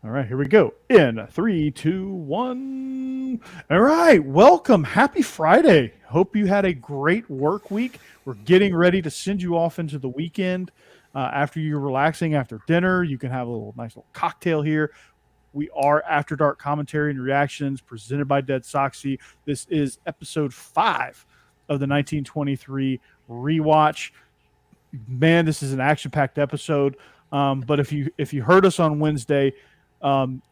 All right, here we go. In 3, 2, 1. All right, welcome. Happy Friday. Hope you had a great work week. We're getting ready to send you off into the weekend. After you're relaxing after dinner, you can have a nice little cocktail here. We are After Dark Commentary and Reactions presented by Dead Soxy. This is episode 5 of the 1923 Rewatch. Man, this is an action-packed episode. But if you heard us on Wednesday,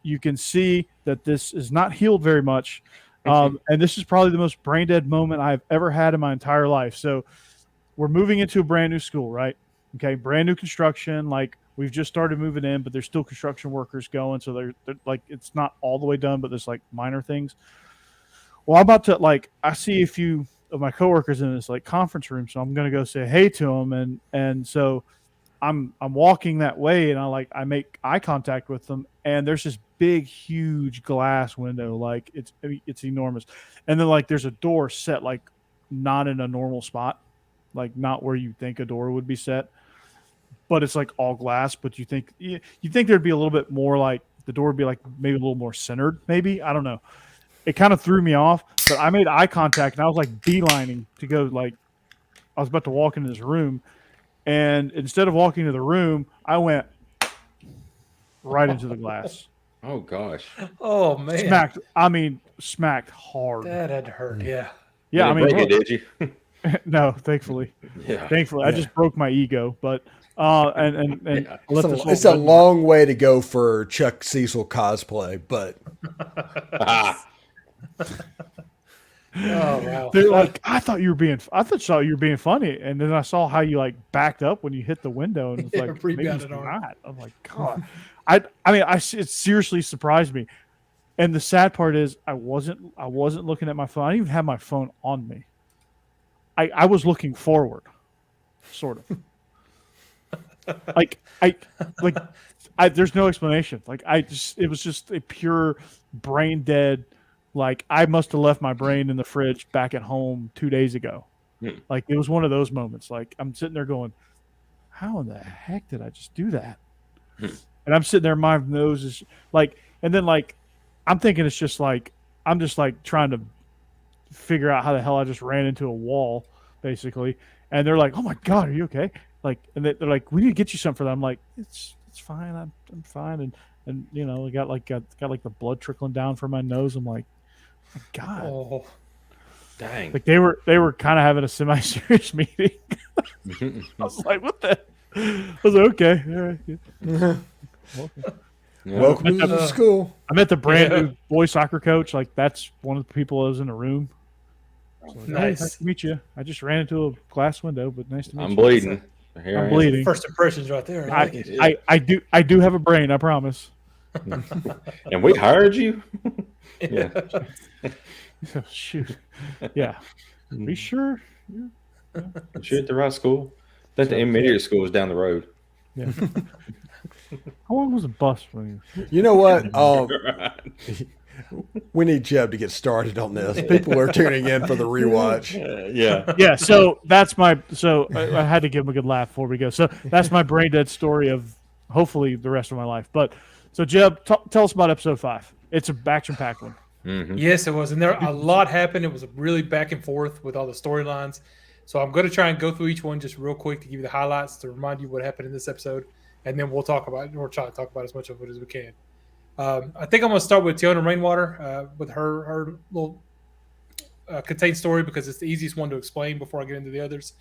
you can see that this is not healed very much. And this is probably the most brain dead moment I've ever had in my entire life. So we're moving into a brand new school, right? Okay. Brand new construction. Like we've just started moving in, but there's still construction workers going. So they're like, it's not all the way done, but there's like minor things. Well, I'm about to I see a few of my coworkers in this like conference room. So I'm going to go say hey to them. And so I'm walking that way and I make eye contact with them, and there's this big, huge glass window. Like it's enormous. And then like there's a door set like not in a normal spot, like not where you think a door would be set, but it's like all glass. But you think there'd be a little bit more, like the door would be like maybe a little more centered, maybe. I don't know. It kind of threw me off, but I made eye contact and I was like beelining to go, like I was about to walk into this room. And instead of walking to the room, I went right into the glass. Oh, gosh. Oh, man. Smacked hard. That had hurt, yeah. Yeah, Did you? No, thankfully. Yeah. Thankfully. I just broke my ego. But, it's a long way to go for Chuck Cecil cosplay, but. Oh wow! They're like, I thought you were being funny, and then I saw how you like backed up when you hit the window, and it's like, maybe it's not. I'm like, God, it seriously surprised me. And the sad part is, I wasn't looking at my phone. I didn't even have my phone on me. I was looking forward, sort of. There's no explanation. It was just a pure brain dead. Like I must have left my brain in the fridge back at home 2 days ago. Like it was one of those moments. Like I'm sitting there going, how in the heck did I just do that? And I'm sitting there, my nose is like, and then like, I'm thinking it's just like, I'm just like trying to figure out how the hell I just ran into a wall basically. And they're like, oh my God, are you okay? Like, and they're like, we need to get you something for that. I'm like, it's fine. I'm fine. And you know, I got the blood trickling down from my nose. I'm like, God, oh, dang! Like they were kind of having a semi-serious meeting. I was like, "What the?" I was like, "Okay, all right." Yeah. Welcome to the school. I met the brand new boys soccer coach. Like that's one of the people that was in the room. So like, nice. Hey, nice to meet you. I just ran into a glass window, but nice to meet you. I'm bleeding. I'm bleeding. First impressions right there. I do have a brain. I promise. And we hired you. Yeah. Oh, shoot. Yeah. Are you sure? Yeah. Sure at the right school? I think the intermediate school was down the road. Yeah. How long was the bus from you? You know what? We need Jeb to get started on this. People are tuning in for the rewatch. Yeah. So that's I had to give him a good laugh before we go. So that's my brain dead story of hopefully the rest of my life. But so Jeb, tell us about episode 5. It's a action-packed one. Mm-hmm. Yes, it was. And a lot happened. It was really back and forth with all the storylines. So I'm going to try and go through each one just real quick to give you the highlights to remind you what happened in this episode. And then we'll try to talk about as much of it as we can. I think I'm going to start with Tiona Rainwater with her little contained story because it's the easiest one to explain before I get into the others.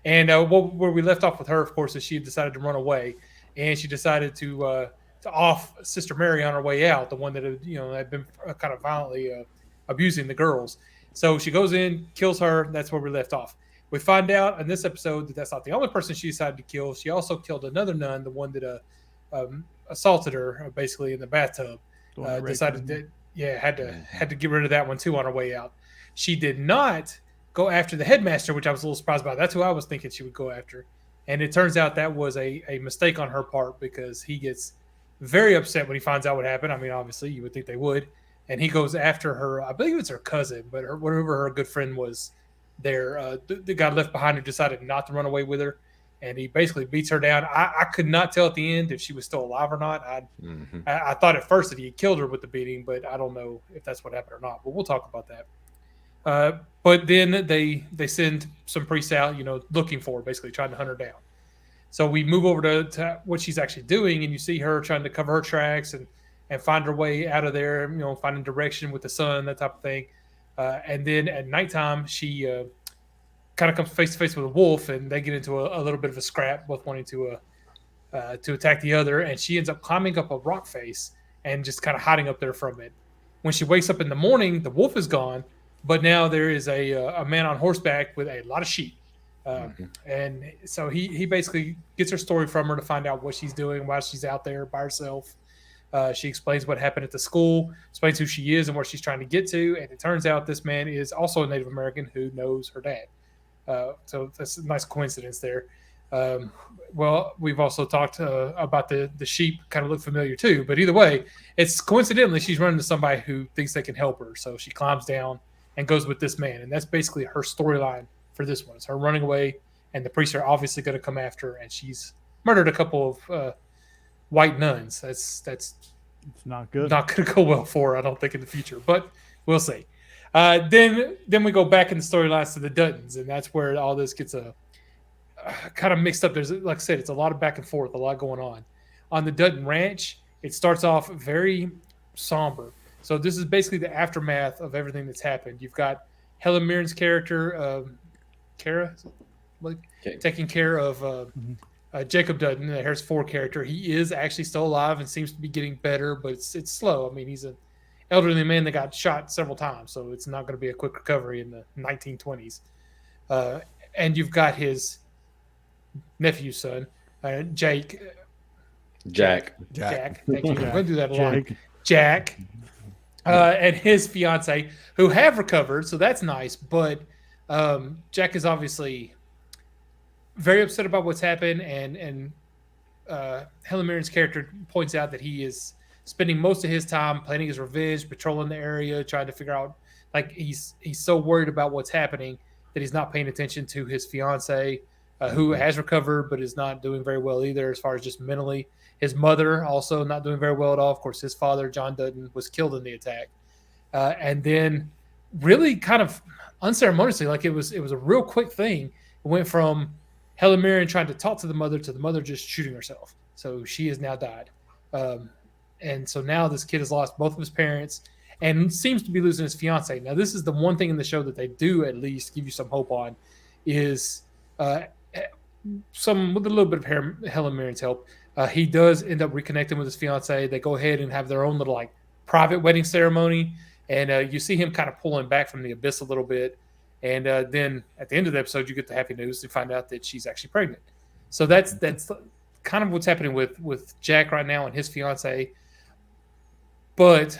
And where we left off with her, of course, is she decided to run away. And she decided to off Sister Mary on her way out, the one that had been kind of violently abusing the girls. So she goes in, kills her. That's where we left off. We find out in this episode that that's not the only person she decided to kill. She also killed another nun, the one that assaulted her basically in the bathtub. Decided that had to get rid of that one too on her way out. She did not go after the headmaster, which I was a little surprised about. That's who I was thinking she would go after. And it turns out that was a mistake on her part because he gets very upset when he finds out what happened. I mean, obviously, you would think they would. And he goes after her. I believe it's her cousin, but whatever her good friend was there, the guy left behind who decided not to run away with her. and he basically beats her down. I could not tell at the end if she was still alive or not. I thought at first that he had killed her with the beating, but I don't know if that's what happened or not. But we'll talk about that. But then they send some priests out, looking for her, basically trying to hunt her down. So we move over to what she's actually doing, and you see her trying to cover her tracks and find her way out of there, finding direction with the sun, that type of thing. And then at nighttime, she kind of comes face to face with a wolf, and they get into a little bit of a scrap, both wanting to attack the other. And she ends up climbing up a rock face and just kind of hiding up there from it. When she wakes up in the morning, the wolf is gone, but now there is a man on horseback with a lot of sheep. And so he basically gets her story from her to find out what she's doing while she's out there by herself. She explains what happened at the school, explains who she is and where she's trying to get to. And it turns out this man is also a Native American who knows her dad. So that's a nice coincidence there. Well, we've also talked about the sheep kind of look familiar too. But either way, it's coincidentally she's running to somebody who thinks they can help her. So she climbs down and goes with this man. And that's basically her storyline for this one. It's her running away, and the priests are obviously going to come after her, and she's murdered a couple of white nuns. That's It's not good. not going to go well for her, I don't think, in the future, but we'll see. Then we go back in the storylines to the Duttons, and that's where all this gets kind of mixed up. There's, like I said, it's a lot of back and forth, a lot going on. On the Dutton Ranch, it starts off very somber. So this is basically the aftermath of everything that's happened. You've got Helen Mirren's character, Kara, taking care of Jacob Dutton, the Harris Ford character. He is actually still alive and seems to be getting better, but it's slow. I mean, he's an elderly man that got shot several times, so it's not going to be a quick recovery in the 1920s. And you've got his nephew's son, Jack. Thank you. I'm going to do that a lot. Jack. And his fiance, who have recovered, so that's nice. But Jack is obviously very upset about what's happened, and Helen Mirren's character points out that he is spending most of his time planning his revenge, patrolling the area, trying to figure out, like, he's so worried about what's happening that he's not paying attention to his fiance, who has recovered but is not doing very well either as far as just mentally. His mother also not doing very well at all. Of course, his father, John Dutton, was killed in the attack. And then really kind of unceremoniously, like it was a real quick thing. It went from Helen Mirren trying to talk to the mother just shooting herself. So she has now died. And so now this kid has lost both of his parents and seems to be losing his fiance. Now, this is the one thing in the show that they do at least give you some hope on, is with a little bit of Helen Mirren's help. He does end up reconnecting with his fiance. They go ahead and have their own little private wedding ceremony. And you see him kind of pulling back from the abyss a little bit. And then at the end of the episode, you get the happy news to find out that she's actually pregnant. So that's kind of what's happening with Jack right now and his fiance. But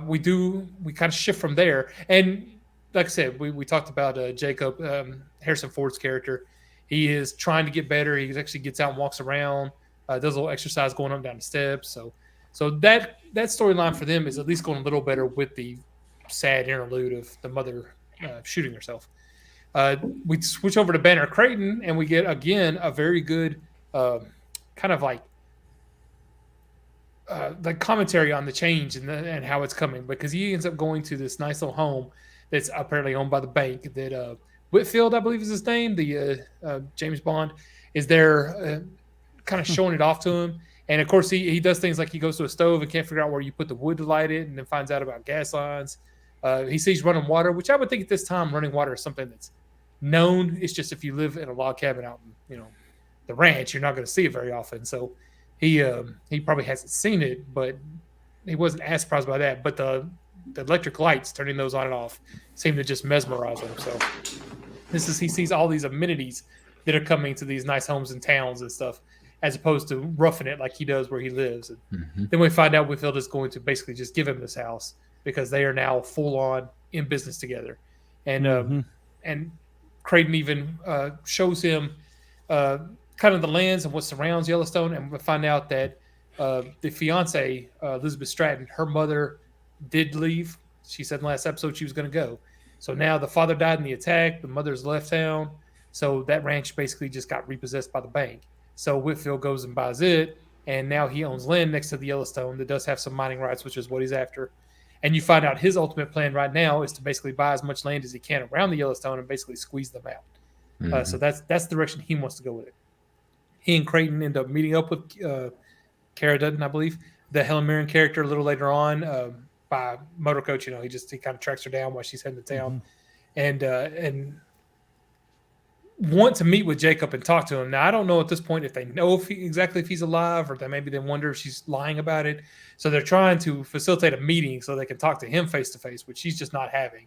we kind of shift from there. And like I said, we talked about Jacob, Harrison Ford's character. He is trying to get better. He actually gets out and walks around, does a little exercise going up and down the steps. So that storyline for them is at least going a little better with the sad interlude of the mother shooting herself. We switch over to Banner Creighton, and we get, again, a very good kind of like commentary on the change and how it's coming, because he ends up going to this nice little home that's apparently owned by the bank that Whitfield, I believe is his name, the James Bond, is there kind of showing it off to him. And of course he does things like he goes to a stove and can't figure out where you put the wood to light it, and then finds out about gas lines. He sees running water, which I would think at this time running water is something that's known. It's just if you live in a log cabin out in the ranch, you're not going to see it very often. So he probably hasn't seen it, but he wasn't as surprised by that. But the electric lights, turning those on and off, seem to just mesmerize him. So he sees all these amenities that are coming to these nice homes and towns and stuff, as opposed to roughing it like he does where he lives. And then we find out Whitfield is going to basically just give him this house because they are now full on in business together. And and Creighton even shows him kind of the lands and what surrounds Yellowstone, and we find out that the fiance, Elizabeth Stratton, her mother did leave. She said in the last episode she was going to go. So now the father died in the attack. The mother's left town. So that ranch basically just got repossessed by the bank. So Whitfield goes and buys it, and now he owns land next to the Yellowstone that does have some mining rights, which is what he's after. And you find out his ultimate plan right now is to basically buy as much land as he can around the Yellowstone and basically squeeze them out. So that's the direction he wants to go with it. He and Creighton end up meeting up with Cara Dutton, I believe, the Helen Mirren character a little later on by motor coach. He kind of tracks her down while she's heading to town, and want to meet with Jacob and talk to him. Now, I don't know at this point if they know exactly if he's alive, or that maybe they wonder if she's lying about it. So they're trying to facilitate a meeting so they can talk to him face to face, which she's just not having.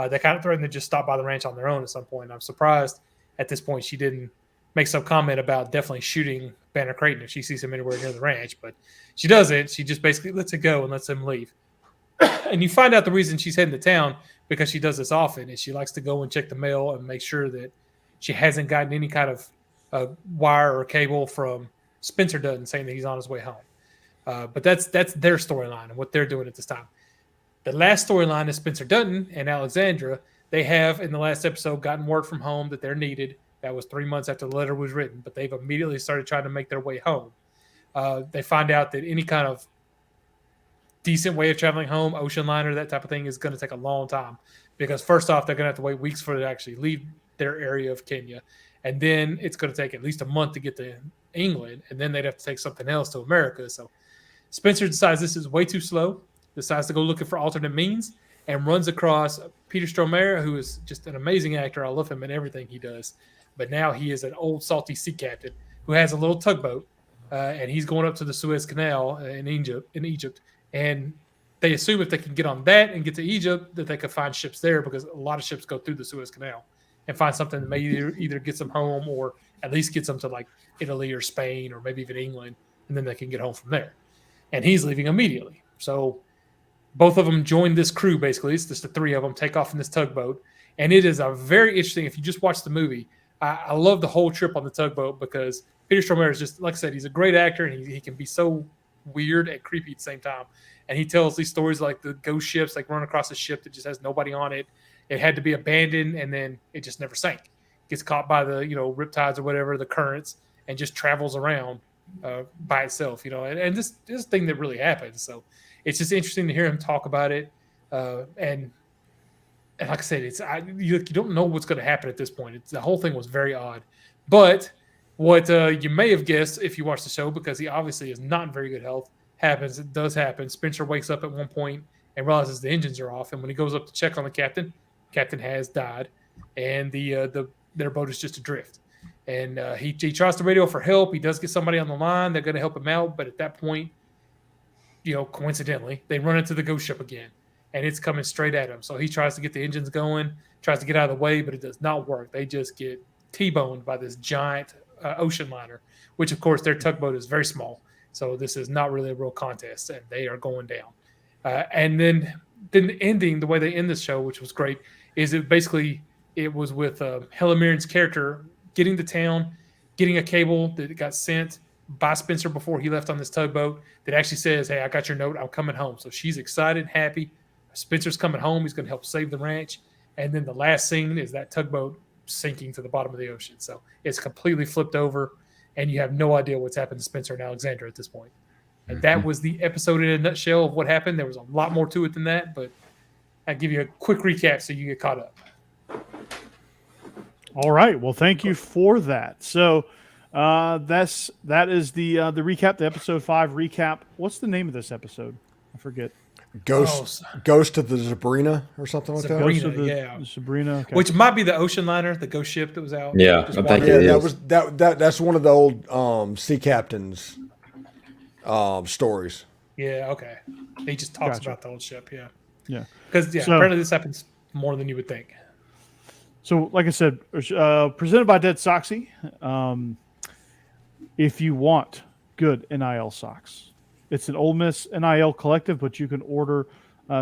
They kind of threatened to just stop by the ranch on their own at some point. I'm surprised at this point she didn't make some comment about definitely shooting Banner Creighton if she sees him anywhere near the ranch, but she doesn't. She just basically lets it go and lets him leave. And you find out the reason she's heading to town, because she does this often, is she likes to go and check the mail and make sure that she hasn't gotten any kind of wire or cable from Spencer Dutton saying that he's on his way home. But that's their storyline and what they're doing at this time. The last storyline is Spencer Dutton and Alexandra. They have, in the last episode, gotten word from home that they're needed. That was 3 months after the letter was written, but they've immediately started trying to make their way home. They find out that any kind of decent way of traveling home, ocean liner, that type of thing, is going to take a long time. Because first off, they're going to have to wait weeks for it to actually leave their area of Kenya. And then it's going to take at least a month to get to England. And then they'd have to take something else to America. So Spencer decides this is way too slow, decides to go looking for alternate means, and runs across Peter Stormare, who is just an amazing actor. I love him in everything he does. But now he is an old salty sea captain who has a little tugboat, and he's going up to the Suez Canal in Egypt. And they assume if they can get on that and get to Egypt, that they could find ships there, because a lot of ships go through the Suez Canal, and find something that may either gets them home or at least gets them to like Italy or Spain or maybe even England, and then they can get home from there. And he's leaving immediately. So both of them join this crew, basically. It's just the three of them take off in this tugboat. And it is a very interesting, if you just watch the movie, I love the whole trip on the tugboat, because Peter Stormare is just, like I said, he's a great actor, and he can be so weird and creepy at the same time. And he tells these stories like the ghost ships, like run across a ship that just has nobody on it. It had to be abandoned, and then it just never sank. Gets caught by the riptides or whatever, the currents, and just travels around by itself. And this thing that really happened. So it's just interesting to hear him talk about it. And like I said, you don't know what's going to happen at this point. The whole thing was very odd. But what you may have guessed if you watched the show, because he obviously is not in very good health, happens. It does happen. Spencer wakes up at one point and realizes the engines are off. And when he goes up to check on the captain has died, and their boat is just adrift. And he tries to radio for help. He does get somebody on the line. They're going to help him out. But at that point, coincidentally, they run into the ghost ship again, and it's coming straight at him. So he tries to get the engines going, tries to get out of the way, but it does not work. They just get T-boned by this giant ocean liner, which, of course, their tugboat is very small. So this is not really a real contest, and they are going down. And then the ending, the way they end the show, which was great, is it was with Helen Mirren's character getting to town, getting a cable that got sent by Spencer before he left on this tugboat that actually says, "Hey, I got your note. I'm coming home." So she's excited, happy. Spencer's coming home. He's going to help save the ranch. And then the last scene is that tugboat sinking to the bottom of the ocean. So it's completely flipped over, and you have no idea what's happened to Spencer and Alexandra at this point. And that was the episode in a nutshell of what happened. There was a lot more to it than that, but I'll give you a quick recap so you get caught up. All right. Well, thank you for that. So that is the recap, the episode 5 recap. What's the name of this episode? I forget. Ghost of the Zebrina or something like that. Ghost of the yeah. Zebrina, okay. Which might be the ocean liner, the ghost ship that was out. Yeah, Just I think wandering. it Yeah, is. that's one of the old sea captains stories. Yeah, okay. He just talks Gotcha. about the old ship, yeah. Yeah. Because So- apparently this happens more than you would think. So, like I said, presented by Dead Soxy. If you want good NIL socks, it's an Ole Miss NIL collective, but you can order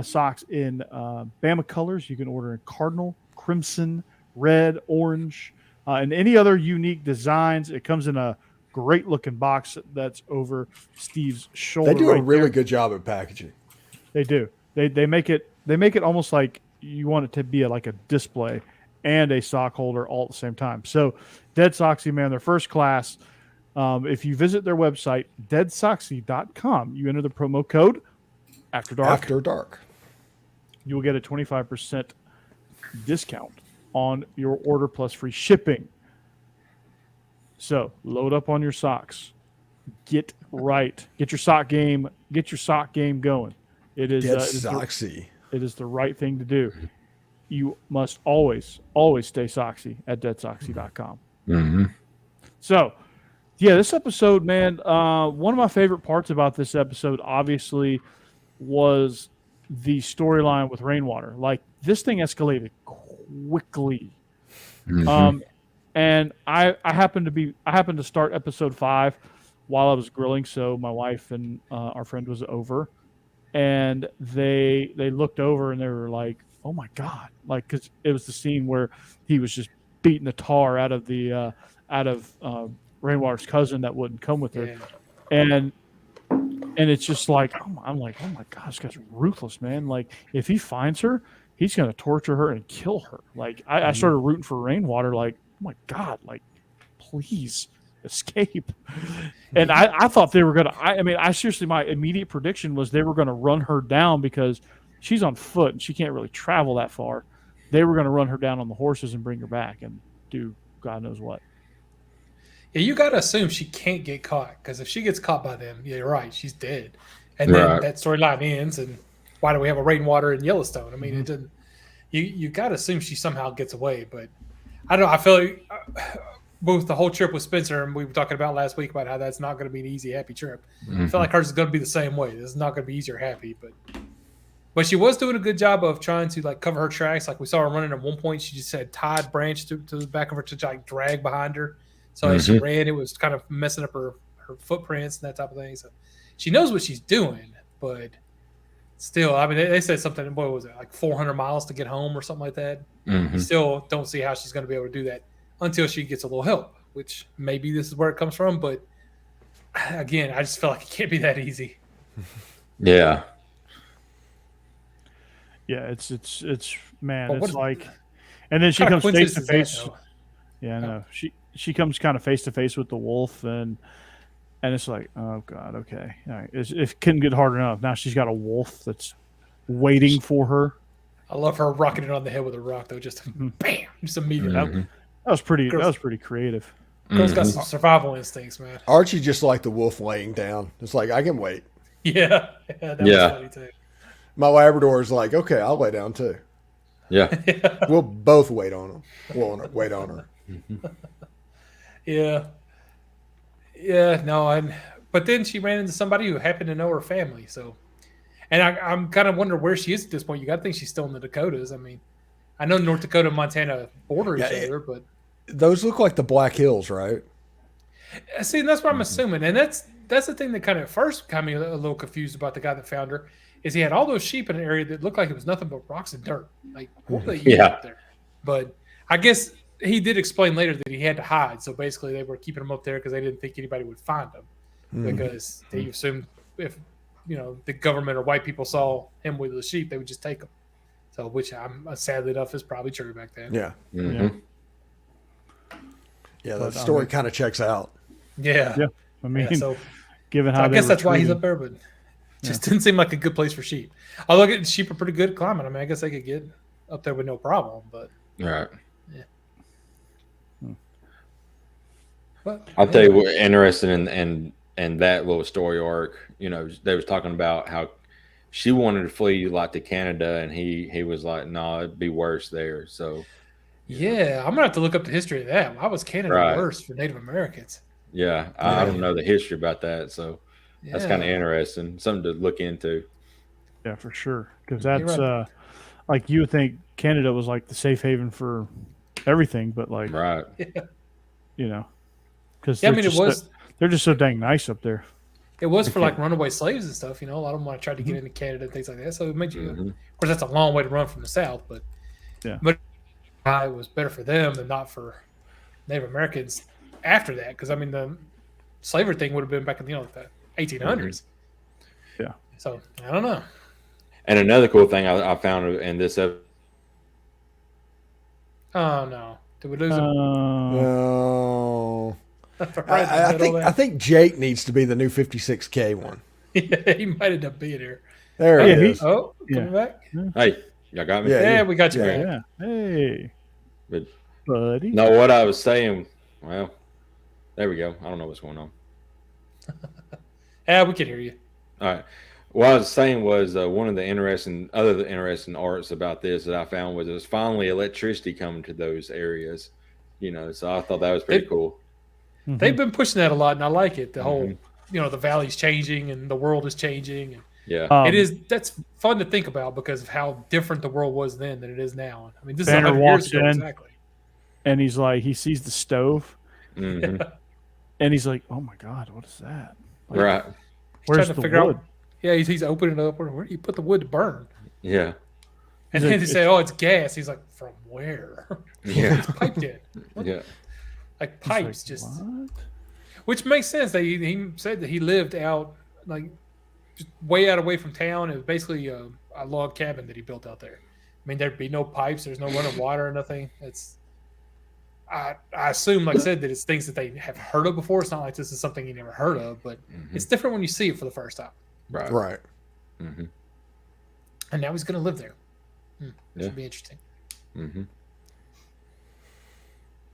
socks in Bama colors. You can order in Cardinal, Crimson, Red, Orange, and any other unique designs. It comes in a great looking box that's over Steve's shoulder. They do a right really there. good job at packaging. They do. They make it almost like you want it to be like a display, and a sock holder all at the same time. So Dead Soxy, man, they're first class. If you visit their website, deadsoxy.com, you enter the promo code After Dark. You will get a 25% discount on your order plus free shipping. So load up on your socks. Get right. Get your sock game going. It is Soxy. It is the right thing to do. You must always stay soxy at deadsoxy.com. Mm-hmm. So, yeah, this episode, man, one of my favorite parts about this episode, obviously, was the storyline with Rainwater. Like, this thing escalated quickly. Mm-hmm. And I happened to start episode 5 while I was grilling, so my wife and our friend was over, and they looked over and they were like, "Oh my God!" Like, because it was the scene where he was just beating the tar out of Rainwater's cousin that wouldn't come with her, and it's just like, I'm like, oh my God, this guy's ruthless, man. Like, if he finds her, he's gonna torture her and kill her. Like, I started rooting for Rainwater, like, oh my God, like, please escape. And I thought they were gonna. I seriously, my immediate prediction was they were gonna run her down because she's on foot and she can't really travel that far. They were gonna run her down on the horses and bring her back and do God knows what. Yeah, you got to assume she can't get caught, because if she gets caught by them, yeah, you're right, she's dead. And then that storyline ends, and why do we have a Rainwater in Yellowstone? I mean, it didn't. You got to assume she somehow gets away, but I don't know. I feel like both the whole trip with Spencer, and we were talking about last week about how that's not going to be an easy, happy trip. I feel like hers is going to be the same way. This is not going to be easy or happy, but she was doing a good job of trying to like cover her tracks. Like we saw her running at one point, she just had tied branch to the back of her to like drag behind her. So as she ran, it was kind of messing up her footprints and that type of thing. So she knows what she's doing, but still, I mean, they said something, what was it, like 400 miles to get home or something like that. You still don't see how she's going to be able to do that until she gets a little help, which maybe this is where it comes from. But again, I just feel like it can't be that easy. Yeah. Yeah, it's man, it's like, and then she comes face to face. Yeah, no, she comes kind of face to face with the wolf, and it's like, oh God, okay, all right, it couldn't get hard enough. Now she's got a wolf that's waiting for her. I love her rocking it on the head with a rock, though. Just bam, just immediately. That was pretty. That was pretty creative. Girl's got some survival instincts, man. Archie just like the wolf laying down. It's like, I can wait. Yeah, that was funny too. My Labrador is like, okay, I'll lay down too. Yeah. We'll both wait on him. We'll wait on her. Yeah, no, but then she ran into somebody who happened to know her family. So, and I'm kind of wondering where she is at this point. You got to think she's still in the Dakotas. I mean, I know North Dakota and Montana border each other, but those look like the Black Hills, right? See, and that's what I'm assuming. And that's the thing that kind of first got me a little confused about the guy that found her, is he had all those sheep in an area that looked like it was nothing but rocks and dirt. Like, what were they eating up there? But I guess he did explain later that he had to hide. So basically they were keeping him up there because they didn't think anybody would find him, because they assumed if, the government or white people saw him with the sheep, they would just take him. So, which I'm sadly enough is probably true back then. Yeah. Yeah, that But, story kind of checks out. Yeah. Yeah, I mean, So given how I they guess were that's why he's treated. up there, but just didn't seem like a good place for sheep. Although sheep are pretty good at climbing. I mean, I guess they could get up there with no problem, but Right. But I'll tell you what interesting and that little story arc, they was talking about how she wanted to flee like to Canada, and he was like, no, it'd be worse there. So yeah, I'm gonna have to look up the history of that. Why was Canada worse for Native Americans? yeah, I don't know the history about that, so that's kind of interesting, something to look into. Yeah, for sure, because that's like, you would think Canada was like the safe haven for everything, but like, Right. Because Yeah, I mean, they're just so dang nice up there. It was for like runaway slaves and stuff. A lot of them want to try to get into Canada and things like that. So it made you, of course, that's a long way to run from the South, but Yeah. but it was better for them than not for Native Americans after that. Because I mean, the slavery thing would have been back in the 1800s. Yeah. So I don't know. And another cool thing I found in this episode, Oh no! Did we lose him? No. Right in the middle I think Jake needs to be the new 56K one. Yeah, he might end up being here. There Yeah, it is. Oh, coming back. Hey, y'all got me? Yeah. Yeah, we got you Yeah. back. Yeah. Hey, But buddy. no, what I was saying, well, there we go. I don't know what's going on. Yeah, we can hear you. All right. What I was saying was one of the interesting arts about this that I found was there's finally electricity coming to those areas, so I thought that was pretty cool. Mhm. They've been pushing that a lot, and I like it. The whole, the valley's changing and the world is changing. And Yeah. that's fun to think about because of how different the world was then than it is now. I mean, this Banner is 100 walks years ago, in. exactly. And he's like, he sees the stove, Mhm. and he's like, "Oh my god, what is that? Like, Right. Where's trying to the figure wood?" out. Yeah, he's opening it up. Where do you put the wood to burn? Yeah. And He's then like, they say, "Oh, it's gas." He's like, "From where?" Yeah. It's piped in. What? Yeah. Like He's like, pipes, just "What?" which makes sense. He said that he lived out like just way out away from town. It was basically a log cabin that he built out there. I mean, there'd be no pipes. There's no running water or nothing. I assume, like I said, that it's things that they have heard of before. It's not like this is something you never heard of, but it's different when you see it for the first time. Right. Right. Mm-hmm. And now he's going to live there. Yeah. Should be interesting. Mm-hmm.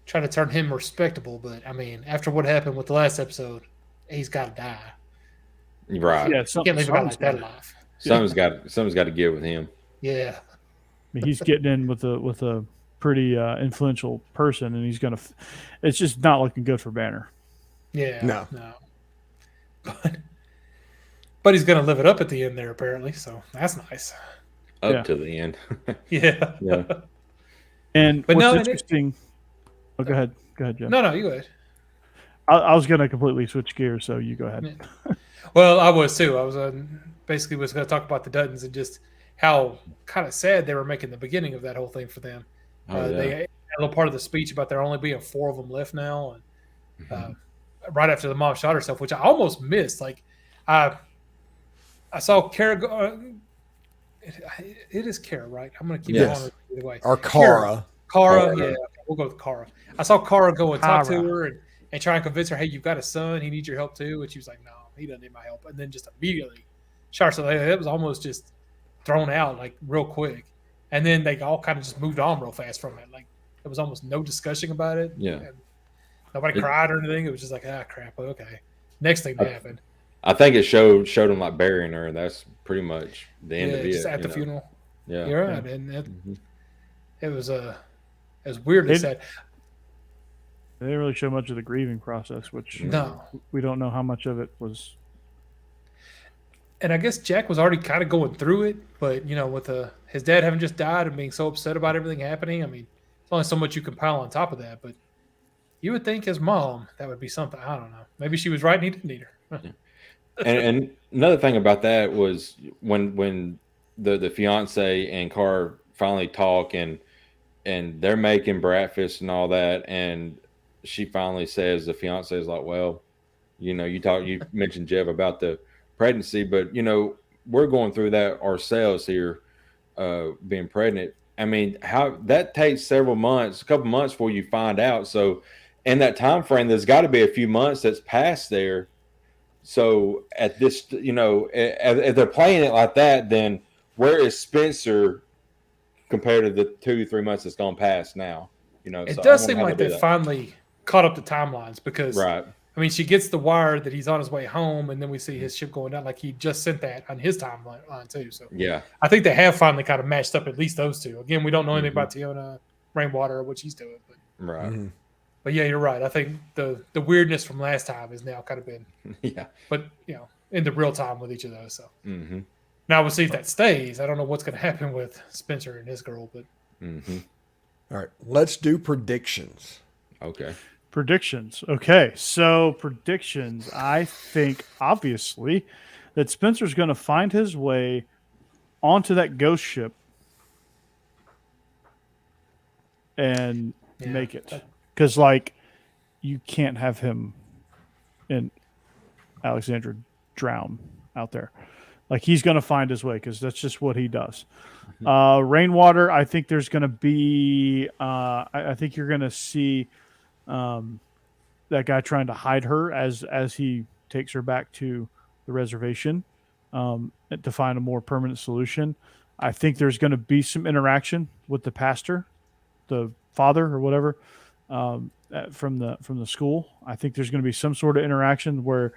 Try to turn him respectable, but I mean, after what happened with the last episode, he's got to die. Right. Yeah, You can't leave a guy like that alive. Something's got to give with him. Yeah. I mean, he's getting in with a pretty influential person, and he's gonna. It's just not looking good for Banner. Yeah. No. But he's going to live it up at the end there, apparently. So that's nice. Up Yeah. to the end. Yeah. Yeah. And But what's no, interesting? Oh, go ahead, Jeff. No, you go ahead. I was gonna completely switch gears, so you go ahead. Yeah. Well, I was too. I was basically was going to talk about the Duttons and just how kind of sad they were making the beginning of that whole thing for them. Oh, yeah. They had a little part of the speech about there only being 4 of them left now, and right after the mom shot herself, which I almost missed. Like, I saw Kara go. It is Kara, right? I'm going to keep Yes. it on either way. Or Cara. Kara, Kara. yeah, we'll go with Kara. I saw Kara go and talk to Kara. her and try and convince her, hey, you've got a son, he needs your help too. And she was like, no, he doesn't need my help. And then just immediately shot herself. It was almost just thrown out like real quick. And then they all kind of just moved on real fast from it. Like there was almost no discussion about it. Yeah. And nobody cried or anything. It was just like, crap, okay. Next thing that happened. I think it showed him like burying her, and that's pretty much the end of it. Just at the know? funeral. Yeah. You're right. And it was weirdly sad. They didn't really show much of the grieving process, which No. we don't know how much of it was. And I guess Jack was already kind of going through it, but with his dad having just died and being so upset about everything happening, I mean, there's only so much you can pile on top of that. But you would think his mom, that would be something. I don't know. Maybe she was right and he didn't need her. and another thing about that was when the fiance and Carr finally talk and they're making breakfast and all that, and she finally says, the fiance is like, well, you mentioned, Jeb, about the pregnancy, but we're going through that ourselves here, being pregnant. I mean, how that takes a couple months before you find out. So in that time frame, there's got to be a few months that's passed there. So at this, if they're playing it like that, then where is Spencer compared to the 2-3 months that's gone past now? It so does I seem wonder how like they do they that. finally caught up the timelines because, Right. I mean, she gets the wire that he's on his way home, and then we see his ship going down. Like he just sent that on his timeline too. So Yeah. I think they have finally kind of matched up at least those two. Again, we don't know anything about Tiona Rainwater or what she's doing, but Right. Mhm. But yeah, you're right. I think the weirdness from last time has now kind of been, Yeah. but in the real time with each of those. So Mm-hmm. now we'll see if that stays. I don't know what's going to happen with Spencer and his girl, but Mm-hmm. All right. Let's do predictions. Okay. Predictions. Okay, so predictions. I think obviously that Spencer's going to find his way onto that ghost ship and make it. Because, you can't have him and Alexandra drown out there. Like he's going to find his way because that's just what he does. Rainwater, I think there's going to be. I think you're going to see that guy trying to hide her as he takes her back to the reservation to find a more permanent solution. I think there's going to be some interaction with the pastor, the father or whatever, from the school. I think there's going to be some sort of interaction where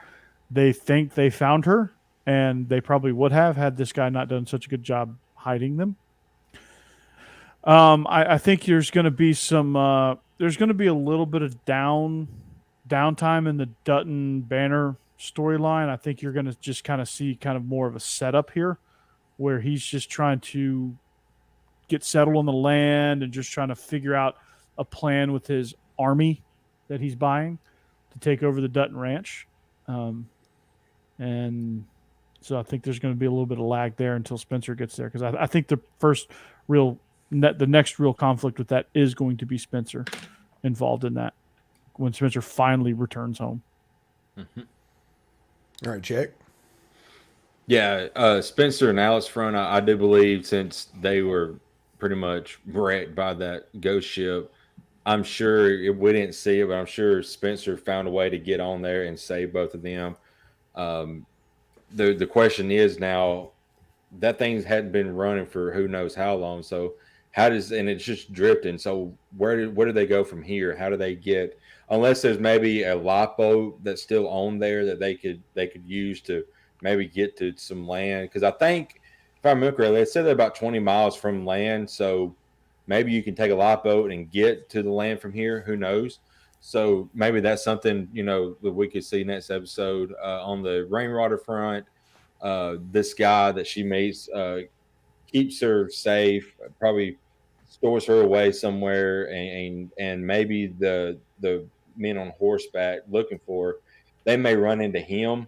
they think they found her, and they probably would have had this guy not done such a good job hiding them. I think there's going to be some. There's going to be a little bit of downtime in the Dutton Banner storyline. I think you're going to just kind of see kind of more of a setup here, where he's just trying to get settled on the land and just trying to figure out a plan with his army that he's buying to take over the Dutton Ranch. And so I think there's going to be a little bit of lag there until Spencer gets there, because I think the next real conflict with that is going to be Spencer involved in that when Spencer finally returns home. All right, Jack. Yeah, Spencer and Alex front, I do believe, since they were pretty much wrecked by that ghost ship, I'm sure we didn't see it, but I'm sure Spencer found a way to get on there and save both of them. The question is now, that thing hadn't been running for who knows how long. So and it's just drifting. So where do they go from here? How do they get, unless there's maybe a lifeboat that's still on there that they could use to maybe get to some land? Because I think, if I remember correctly, they said they're about 20 miles from land. So maybe you can take a lifeboat and get to the land from here. Who knows? So maybe that's something, that we could see next episode. On the Rainwater front, this guy that she meets keeps her safe, probably stores her away somewhere, and maybe the men on horseback looking for her, they may run into him,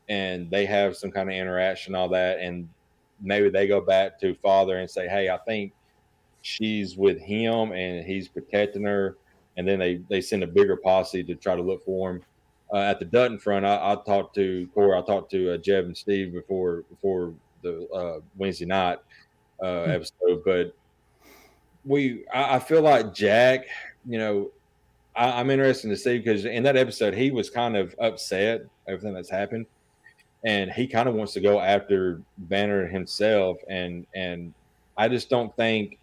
and they have some kind of interaction, all that, and maybe they go back to father and say, hey, I think she's with him and he's protecting her. And then they send a bigger posse to try to look for him. At the Dutton front, I talked to Corey, I talked to Jeb and Steve before the Wednesday night episode. But I feel like Jack, I'm interested to see, because in that episode he was kind of upset everything that's happened, and he kind of wants to go after Banner himself, and I just don't think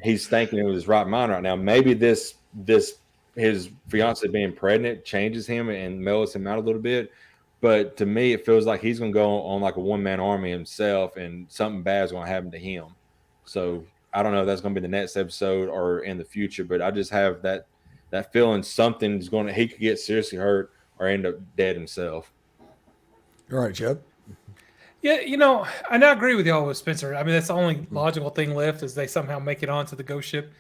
he's thinking in his right mind right now. Maybe this his fiance being pregnant changes him and mellows him out a little bit, but to me it feels like he's going to go on like a one-man army himself, and something bad is going to happen to him. So I don't know if that's going to be the next episode or in the future, but I just have that feeling he could get seriously hurt or end up dead himself. All right, Jeb. Yeah, and I agree with y'all with Spencer. I mean, that's the only logical thing left, is they somehow make it onto the ghost ship.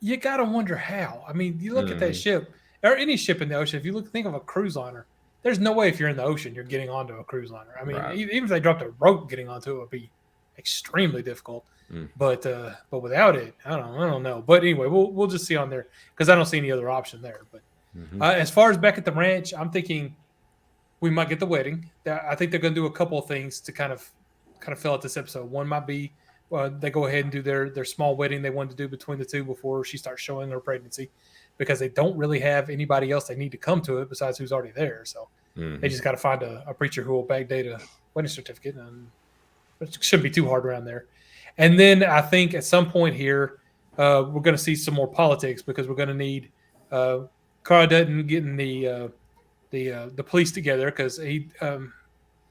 You got to wonder how. I mean, you look at that ship, or any ship in the ocean, if you think of a cruise liner, there's no way if you're in the ocean you're getting onto a cruise liner. I mean, right. Even if they dropped a rope, getting onto it would be extremely difficult. But without it, I don't know. But anyway, we'll just see on there, because I don't see any other option there. But as far as back at the ranch, I'm thinking we might get the wedding. I think they're going to do a couple of things to kind of fill out this episode. One might be they go ahead and do their small wedding they wanted to do between the two before she starts showing her pregnancy, because they don't really have anybody else they need to come to it besides who's already there. So they just got to find a preacher who will backdate a wedding certificate, and it shouldn't be too hard around there. And then I think at some point here, we're going to see some more politics, because we're going to need Cara Dutton getting the police together, because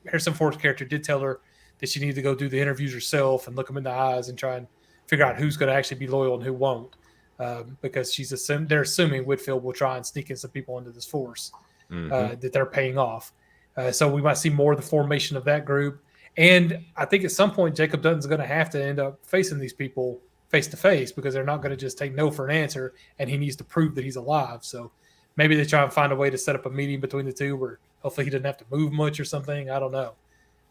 Harrison Ford's character did tell her that she needed to go do the interviews herself and look them in the eyes and try and figure out who's going to actually be loyal and who won't, because they're assuming Whitfield will try and sneak in some people into this force that they're paying off. So we might see more of the formation of that group. And I think at some point Jacob Dutton's going to have to end up facing these people face to face, because they're not going to just take no for an answer, and he needs to prove that he's alive. So maybe they try and find a way to set up a meeting between the two where hopefully he doesn't have to move much or something. I don't know.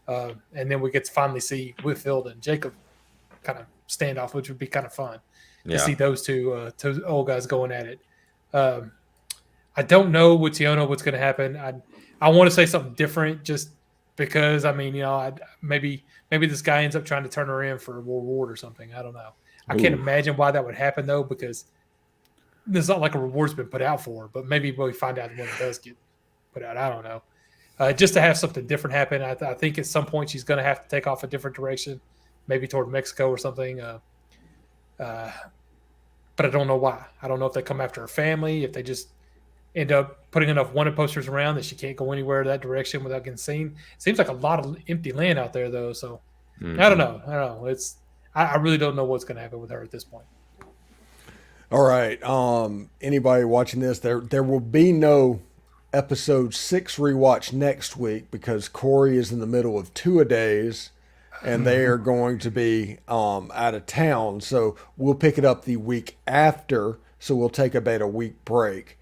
And then we get to finally see Whitfield and Jacob kind of stand off, which would be kind of fun to see those two old guys going at it. I don't know with Tiona what's going to happen. I want to say something different, just because I mean, maybe this guy ends up trying to turn her in for a reward or something. I don't know. I can't imagine why that would happen though, because there's not like a reward's been put out for her, but maybe we find out when it does get put out. I don't know. Just to have something different happen. I think at some point she's going to have to take off a different direction, maybe toward Mexico or something. But I don't know why. I don't know if they come after her family, if they just end up putting enough wanted posters around that she can't go anywhere that direction without getting seen. Seems like a lot of empty land out there, though. So I don't know. I really don't know what's going to happen with her at this point. All right. Anybody watching this, there will be no episode 6 rewatch next week because Corey is in the middle of 2-a-days and they are going to be out of town. So we'll pick it up the week after. So we'll take about a week break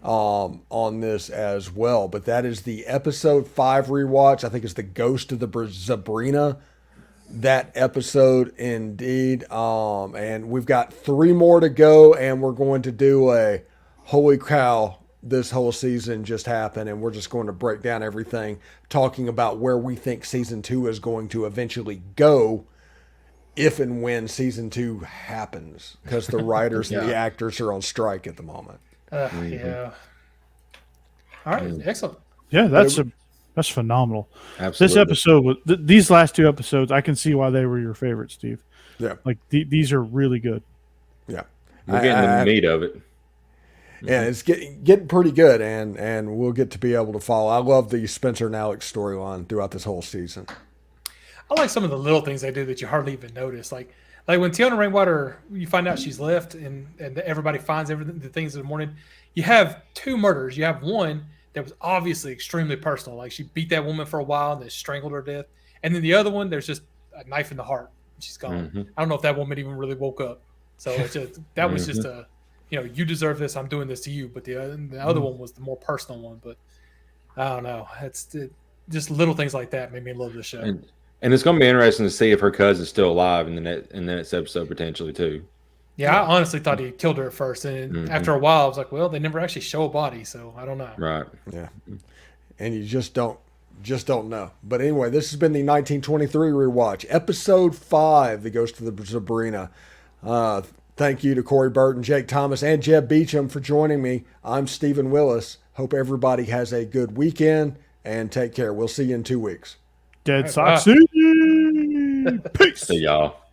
on this as well. But that is the episode 5 rewatch. I think it's the Ghost of the Zebrina. That episode indeed. And we've got 3 more to go, and we're going to do a holy cow, this whole season just happened, and we're just going to break down everything, talking about where we think season 2 is going to eventually go if and when season 2 happens, because the writers and the actors are on strike at the moment. Yeah. All right. Excellent. Yeah, that's phenomenal. Absolutely. This episode these last 2 episodes, I can see why they were your favorite, Steve. Yeah. Like these are really good. Yeah. We're getting the meat of it. Yeah, it's getting pretty good, and we'll get to be able to follow. I love the Spencer and Alex storyline throughout this whole season. I like some of the little things they do that you hardly even notice. Like when Tiana Rainwater, you find out she's left, and everybody finds everything, the things in the morning. You have 2 murders. You have one that was obviously extremely personal. Like she beat that woman for a while and then strangled her to death. And then the other one, there's just a knife in the heart. She's gone. Mm-hmm. I don't know if that woman even really woke up. So it's just, that was just a, you deserve this. I'm doing this to you. But the other one was the more personal one. But I don't know. Just little things like that made me love the show. And it's going to be interesting to see if her cousin's still alive in the next episode potentially too. Yeah, I honestly thought he killed her at first, and after a while, I was like, "Well, they never actually show a body, so I don't know." Right. Yeah, and you just don't know. But anyway, this has been the 1923 rewatch, episode 5, The Ghost of the Zebrina. Thank you to Corey Burton, Jake Thomas, and Jeb Beecham for joining me. I'm Stephen Willis. Hope everybody has a good weekend, and take care. We'll see you in 2 weeks. Dead Sox. Peace. See y'all.